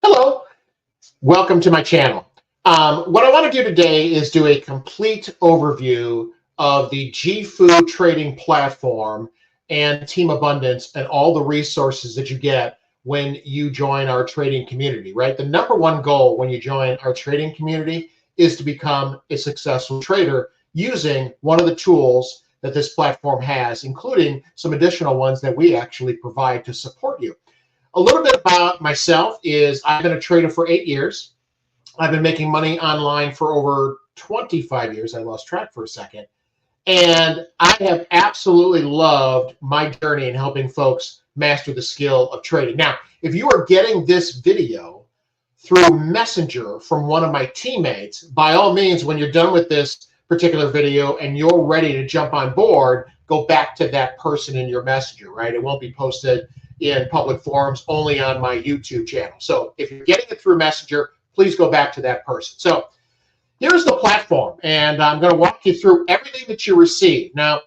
Hello, welcome to my channel. What I want to do today is do a complete overview of the JIFU trading platform and Team Abundance and all the resources that you get when you join our trading community, right? The number one goal when you join our trading community is to become a successful trader using one of the tools that this platform has, including some additional ones that we actually provide to support you. A little bit about myself is I've been a trader for 8 years. I've been making money online for over 25 years. I lost track for a second. And I have absolutely loved my journey in helping folks master the skill of trading. Now, if you are getting this video through Messenger from one of my teammates, by all means, when you're done with this particular video and you're ready to jump on board, go back to that person in your Messenger, right? It won't be posted in public forums, only on my YouTube channel. So if you're getting it through Messenger, please go back to that person. So here's the platform, and I'm going to walk you through everything that you receive. Now,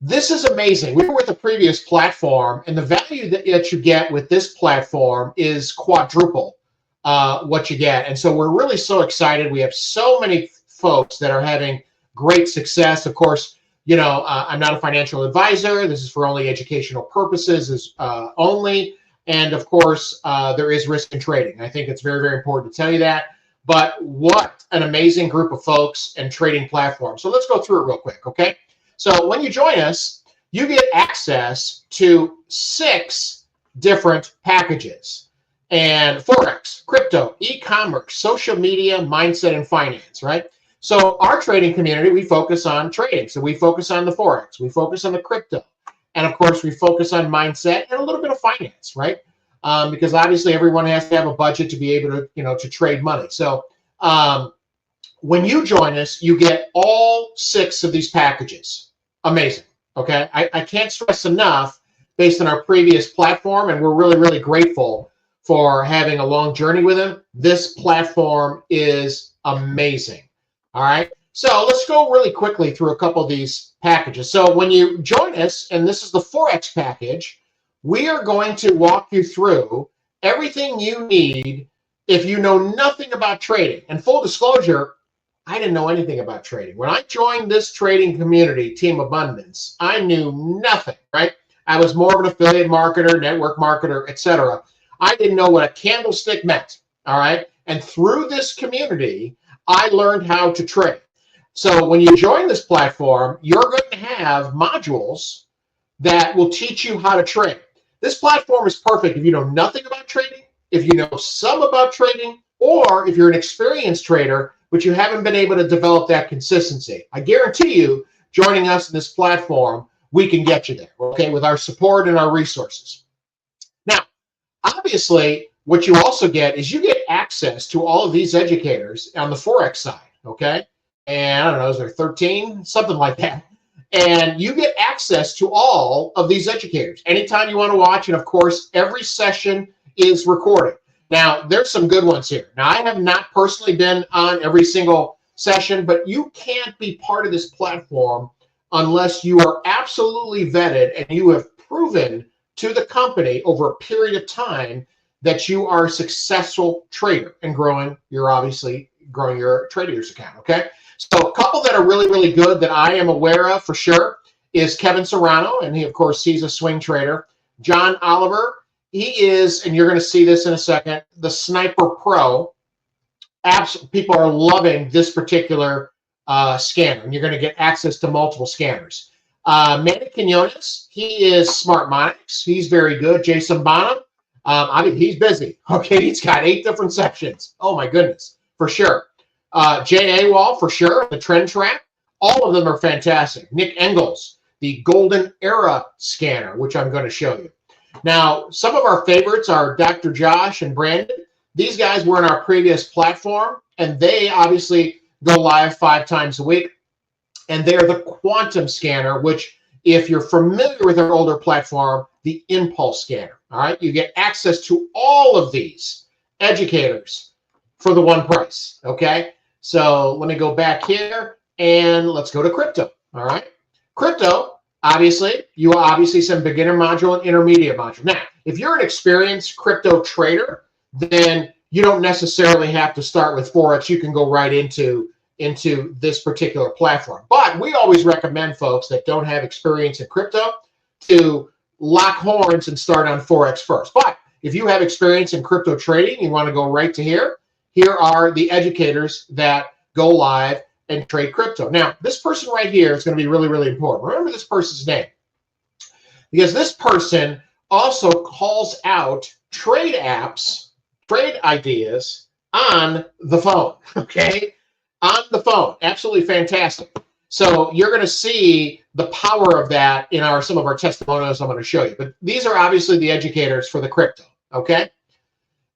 this is amazing. We were with the previous platform, and the value that you get with this platform is quadruple what you get. And so we're really so excited. We have so many folks that are having great success. Of course, you know, I'm not a financial advisor. This is for only educational purposes only. And of course, there is risk in trading. I think it's very, very important to tell you that. But what an amazing group of folks and trading platform. So let's go through it real quick, okay? So when you join us, you get access to 6 different packages. And Forex, crypto, e-commerce, social media, mindset, and finance, right? So our trading community, we focus on trading. So we focus on the Forex, we focus on the crypto, and of course we focus on mindset and a little bit of finance, right? Because obviously everyone has to have a budget to be able to, to trade money. So when you join us, you get all 6 of these packages. Amazing, okay? I can't stress enough, based on our previous platform, and we're really, really grateful for having a long journey with them. This platform is amazing. All right, so let's go really quickly through a couple of these packages. So when you join us, and this is the Forex package, we are going to walk you through everything you need if you know nothing about trading. And full disclosure, I didn't know anything about trading. When I joined this trading community, Team Abundance, I knew nothing, right? I was more of an affiliate marketer, network marketer, etc. I didn't know what a candlestick meant, all right? And through this community, I learned how to trade. So when you join this platform, you're going to have modules that will teach you how to trade. This platform is perfect if you know nothing about trading, if you know some about trading, or if you're an experienced trader, but you haven't been able to develop that consistency. I guarantee you, joining us in this platform, we can get you there, okay, with our support and our resources. Now, obviously, what you also get is you get access to all of these educators on the Forex side, okay? And I don't know, is there 13? Something like that. And you get access to all of these educators anytime you want to watch. And of course, every session is recorded. Now, there's some good ones here. Now, I have not personally been on every single session, but you can't be part of this platform unless you are absolutely vetted and you have proven to the company over a period of time that you are a successful trader and obviously growing your traders account, okay? So a couple that are really, really good that I am aware of for sure is Kevin Serrano, and he's a swing trader. John Oliver, he is, and you're going to see this in a second, the Sniper Pro. People are loving this particular scanner, and you're going to get access to multiple scanners. Manny Quinones, he is Smart Monix. He's very good. Jason Bonham, he's busy. Okay, he's got 8 different sections. Oh my goodness, for sure. Jay Awal, for sure. The Trend Track. All of them are fantastic. Nick Engels, the Golden Era scanner, which I'm going to show you. Now, some of our favorites are Dr. Josh and Brandon. These guys were in our previous platform, and they obviously go live 5 times a week. And they're the Quantum Scanner, which, if you're familiar with our older platform, the Impulse Scanner. All right, you get access to all of these educators for the one price. Okay, so let me go back here and let's go to crypto. All right, crypto, obviously, some beginner module and intermediate module. Now, if you're an experienced crypto trader, then you don't necessarily have to start with Forex. You can go right into this particular platform. But we always recommend folks that don't have experience in crypto to lock horns and start on Forex first. But if you have experience in crypto trading, you want to go right to here. Here are the educators that go live and trade crypto. Now, this person right here is going to be really, really important. Remember this person's name, because this person also calls out trade apps, trade ideas on the phone, okay? On the phone. Absolutely fantastic. So you're going to see the power of that in some of our testimonials I'm going to show you. But these are obviously the educators for the crypto, okay?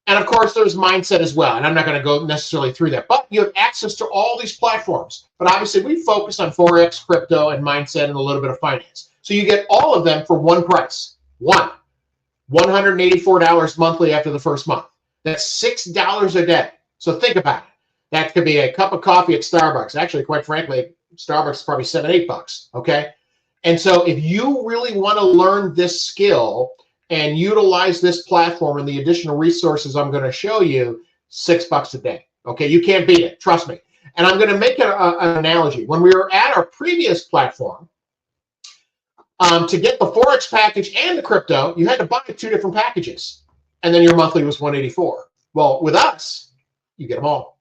And of course, there's mindset as well. And I'm not going to go necessarily through that. But you have access to all these platforms. But obviously, we focus on Forex, crypto, and mindset, and a little bit of finance. So you get all of them for one price. $184 monthly after the first month. That's $6 a day. So think about it. That could be a cup of coffee at Starbucks. Actually, quite frankly, Starbucks is probably $7, $8, okay? And so if you really want to learn this skill and utilize this platform and the additional resources I'm going to show you, $6 a day, okay? You can't beat it, trust me. And I'm going to make an analogy. When we were at our previous platform, to get the Forex package and the crypto, you had to buy 2 different packages, and then your monthly was $184. Well, with us, you get them all.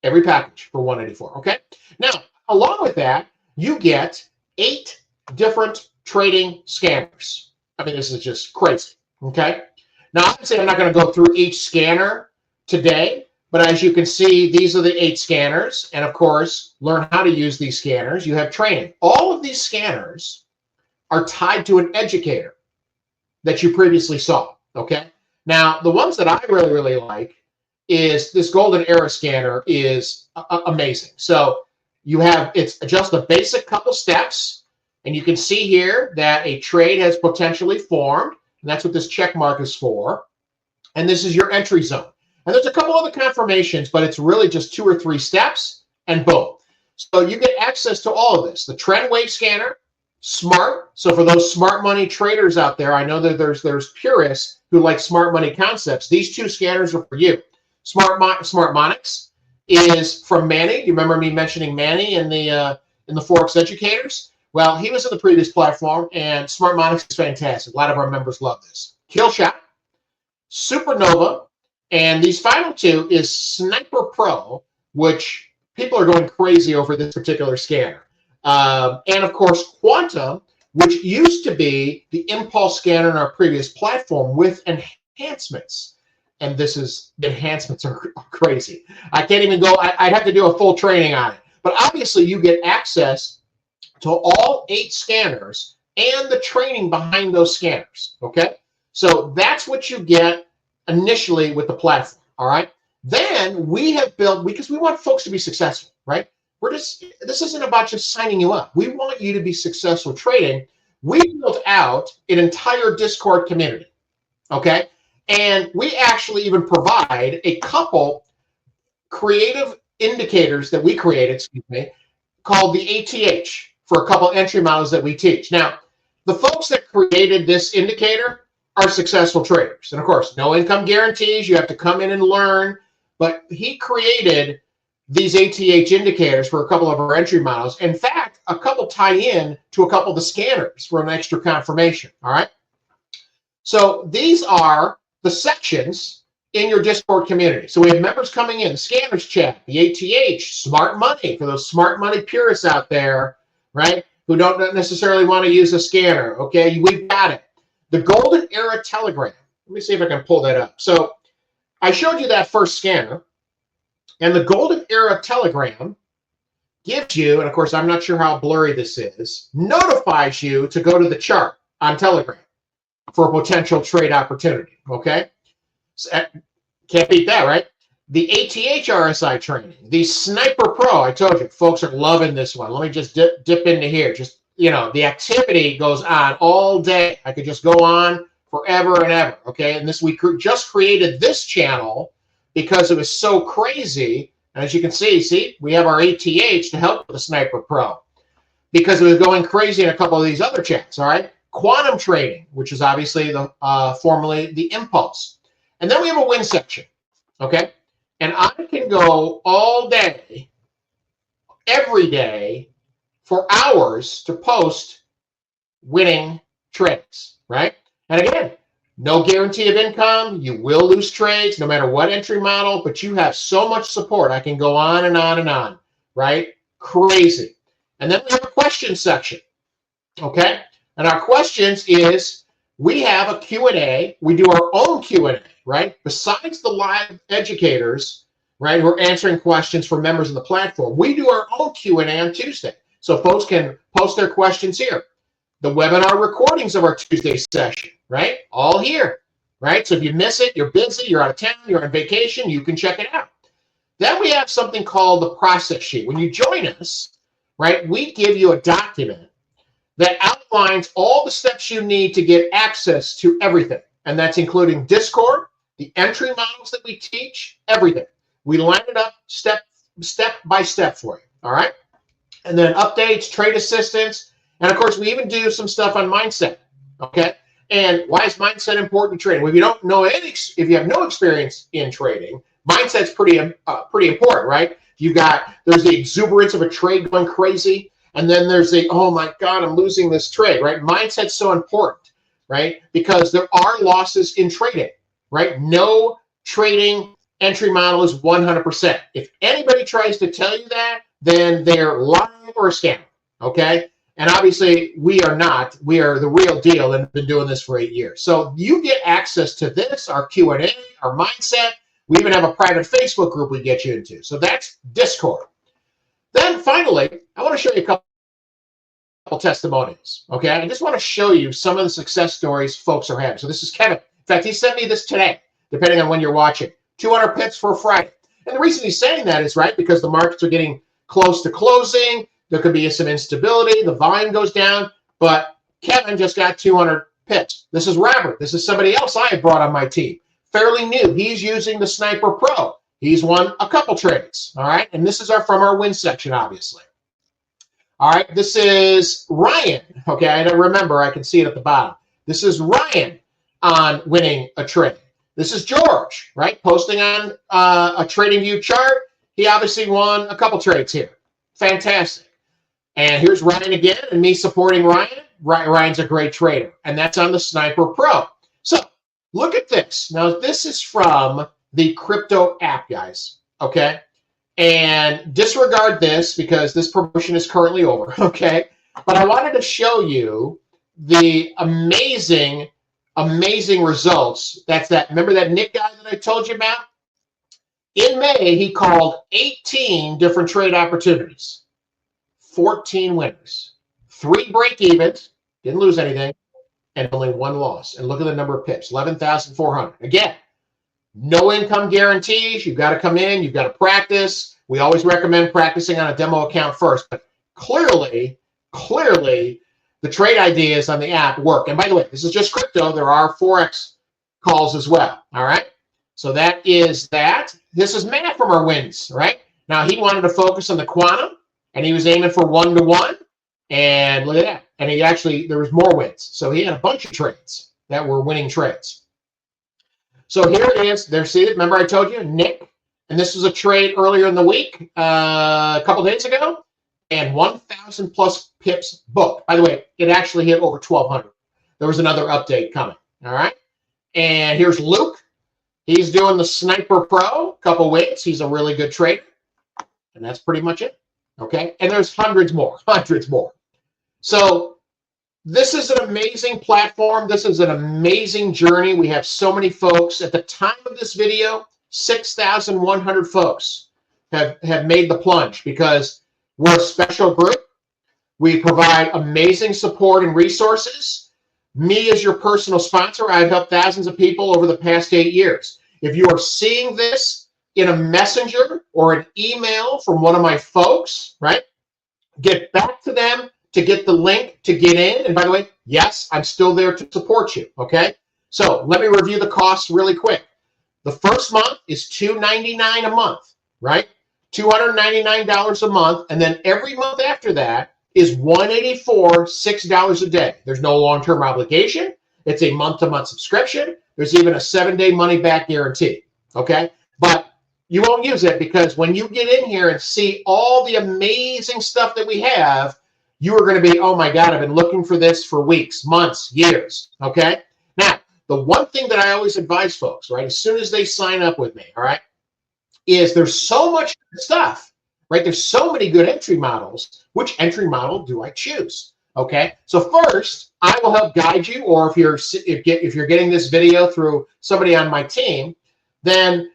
Every package for $184, okay? Now, along with that, you get 8 different trading scanners. I mean, this is just crazy, okay? Now, obviously, I'm not going to go through each scanner today, but as you can see, these are the 8 scanners. And of course, learn how to use these scanners. You have training. All of these scanners are tied to an educator that you previously saw, okay? Now, the ones that I really, really like is this golden era scanner is amazing. So you have, it's just a basic couple steps, and you can see here that a trade has potentially formed, and that's what this check mark is for. And this is your entry zone. And there's a couple other confirmations, but it's really just 2 or 3 steps, and boom. So you get access to all of this. The trend wave scanner, smart. So for those smart money traders out there, I know that there's purists who like smart money concepts. These 2 scanners are for you. Smartmonics is from Manny. You remember me mentioning Manny in the Forex Educators? Well, he was in the previous platform, and Smartmonics is fantastic. A lot of our members love this. Killshot, Supernova, and these final 2 is Sniper Pro, which people are going crazy over this particular scanner. And of course, Quantum, which used to be the impulse scanner in our previous platform with enhancements. And the enhancements are crazy. I can't even go, I'd have to do a full training on it. But obviously, you get access to all 8 scanners and the training behind those scanners, okay? So that's what you get initially with the platform, all right? Then we have built, because we want folks to be successful, right? This isn't about just signing you up. We want you to be successful trading. We built out an entire Discord community, okay? And we actually even provide a couple creative indicators that we created, called the ATH for a couple entry models that we teach. Now, the folks that created this indicator are successful traders. And of course, no income guarantees. You have to come in and learn. But he created these ATH indicators for a couple of our entry models. In fact, a couple tie in to a couple of the scanners for an extra confirmation, all right? So these are the sections in your Discord community. So we have members coming in, scanners chat, the ATH, smart money, for those smart money purists out there, right, who don't necessarily want to use a scanner, okay? We've got it. The golden era telegram. Let me see if I can pull that up. So I showed you that first scanner, and the golden era telegram gives you, and of course, I'm not sure how blurry this is, notifies you to go to the chart on Telegram for a potential trade opportunity, okay? So, can't beat that, right? The ATH RSI training, the Sniper Pro, I told you, folks are loving this one. Let me just dip into here. Just, you know, the activity goes on all day. I could just go on forever and ever, okay? And this, we just created this channel because it was so crazy. And as you can see, we have our ATH to help with the Sniper Pro because it was going crazy in a couple of these other chats, all right? Quantum trading, which is obviously the formerly the Impulse. And then we have a win section, okay? And I can go all day, every day, for hours to post winning trades, right? And again, no guarantee of income. You will lose trades no matter what entry model, but you have so much support. I can go on and on and on, right? Crazy. And then we have a question section, okay? And our questions is, we have a Q&A. We do our own Q&A, right? Besides the live educators, right, who are answering questions for members of the platform, we do our own Q&A on Tuesday. So folks can post their questions here. The webinar recordings of our Tuesday session, right? All here, right? So if you miss it, you're busy, you're out of town, you're on vacation, you can check it out. Then we have something called the process sheet. When you join us, right, we give you a document that outlines all the steps you need to get access to everything. And that's including Discord, the entry models that we teach, everything. We line it up step by step for you, all right? And then updates, trade assistance, and of course, we even do some stuff on mindset, okay? And why is mindset important in trading? Well, if you don't know if you have no experience in trading, mindset's pretty important, right? There's the exuberance of a trade going crazy, and then there's the, oh my God, I'm losing this trade, right? Mindset's so important, right? Because there are losses in trading, right? No trading entry model is 100%. If anybody tries to tell you that, then they're lying or a scammer, okay? And obviously, we are not. We are the real deal and have been doing this for 8 years. So you get access to this, our Q&A, our mindset. We even have a private Facebook group we get you into. So that's Discord. Then finally, I want to show you a couple testimonials, okay? I just want to show you some of the success stories folks are having. So this is Kevin. In fact, he sent me this today, depending on when you're watching. 200 pips for Friday. And the reason he's saying that is, right, because the markets are getting close to closing. There could be some instability. The volume goes down. But Kevin just got 200 pips. This is Robert. This is somebody else I have brought on my team. Fairly new. He's using the Sniper Pro. He's won a couple trades. All right. And this is from our win section, obviously. All right. This is Ryan. Okay. I don't remember. I can see it at the bottom. This is Ryan on winning a trade. This is George, right? Posting on a TradingView chart. He obviously won a couple trades here. Fantastic. And here's Ryan again, and me supporting Ryan. Ryan's a great trader, and that's on the Sniper Pro. So look at this. Now, this is from the crypto app, guys, okay? And disregard this because this promotion is currently over, okay? But I wanted to show you the amazing results. Remember that Nick guy that I told you about? In May, he called 18 different trade opportunities. 14 winners, 3 break-evens, didn't lose anything, and only 1 loss. And look at the number of pips, 11,400. Again, no income guarantees. You've got to come in. You've got to practice. We always recommend practicing on a demo account first. But clearly, the trade ideas on the app work. And by the way, this is just crypto. There are Forex calls as well, all right? So that is that. This is Matt from our wins, right? Now, he wanted to focus on the quantum. And he was aiming for 1-to-1, and look at that. And there was more wins. So he had a bunch of trades that were winning trades. So here it is. See it. Remember I told you, Nick, and this was a trade earlier in the week, a couple days ago, and 1,000 plus pips booked. By the way, it actually hit over 1,200. There was another update coming. All right. And here's Luke. He's doing the Sniper Pro, couple wins. He's a really good trader, and that's pretty much it. Okay, and there's hundreds more. So this is an amazing platform. This is an amazing journey. We have so many folks. At the time of this video, 6,100 folks have made the plunge because we're a special group. We provide amazing support and resources. Me as your personal sponsor, I've helped thousands of people over the past 8 years. If you are seeing this in a messenger or an email from one of my folks, right? Get back to them to get the link to get in. And by the way, yes, I'm still there to support you, okay? So let me review the costs really quick. The first month is $299 a month, right? $299 a month. And then every month after that is $184, $6 a day. There's no long-term obligation. It's a month-to-month subscription. There's even a 7-day money back guarantee, okay? But you won't use it because when you get in here and see all the amazing stuff that we have, you are going to be, oh my God, I've been looking for this for weeks, months, years, okay? Now, the one thing that I always advise folks, right, as soon as they sign up with me, all right, is there's so much stuff, right? There's so many good entry models. Which entry model do I choose? Okay, so first, I will help guide you, or if you're getting this video through somebody on my team, then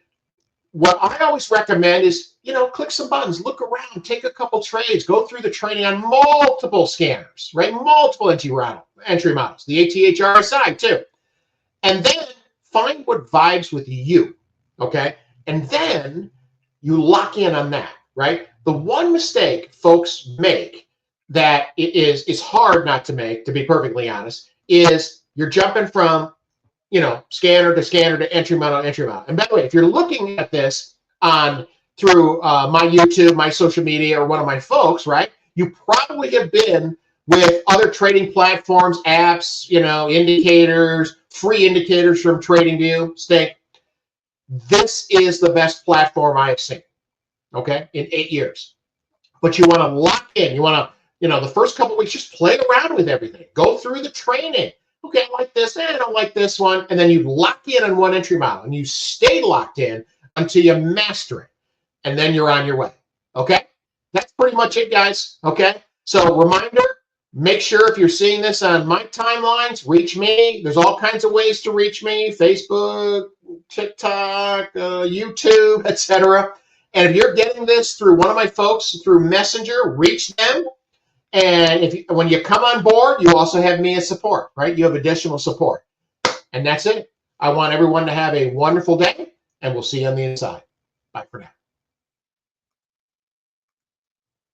what I always recommend is, click some buttons, look around, take a couple trades, go through the training on multiple scanners, right? Multiple entry models, the ATH RSI too. And then find what vibes with you, okay? And then you lock in on that, right? The one mistake folks make that it is hard not to make, to be perfectly honest, is you're jumping from, scanner to scanner to entry model to entry model. And by the way, if you're looking at this through my YouTube, my social media, or one of my folks, right, you probably have been with other trading platforms, apps, indicators, free indicators from TradingView. Stink. This is the best platform I have seen, okay, in 8 years. But you want to lock in. You want to, the first couple of weeks, just play around with everything. Go through the training. Okay, I like this. I don't like this one. And then you lock in on one entry model, and you stay locked in until you master it. And then you're on your way, okay? That's pretty much it, guys, okay? So reminder, make sure if you're seeing this on my timelines, reach me. There's all kinds of ways to reach me, Facebook, TikTok, YouTube, etc. And if you're getting this through one of my folks through Messenger, reach them. And when you come on board, you also have me as support, right? You have additional support. And that's it. I want everyone to have a wonderful day, and we'll see you on the inside. Bye for now.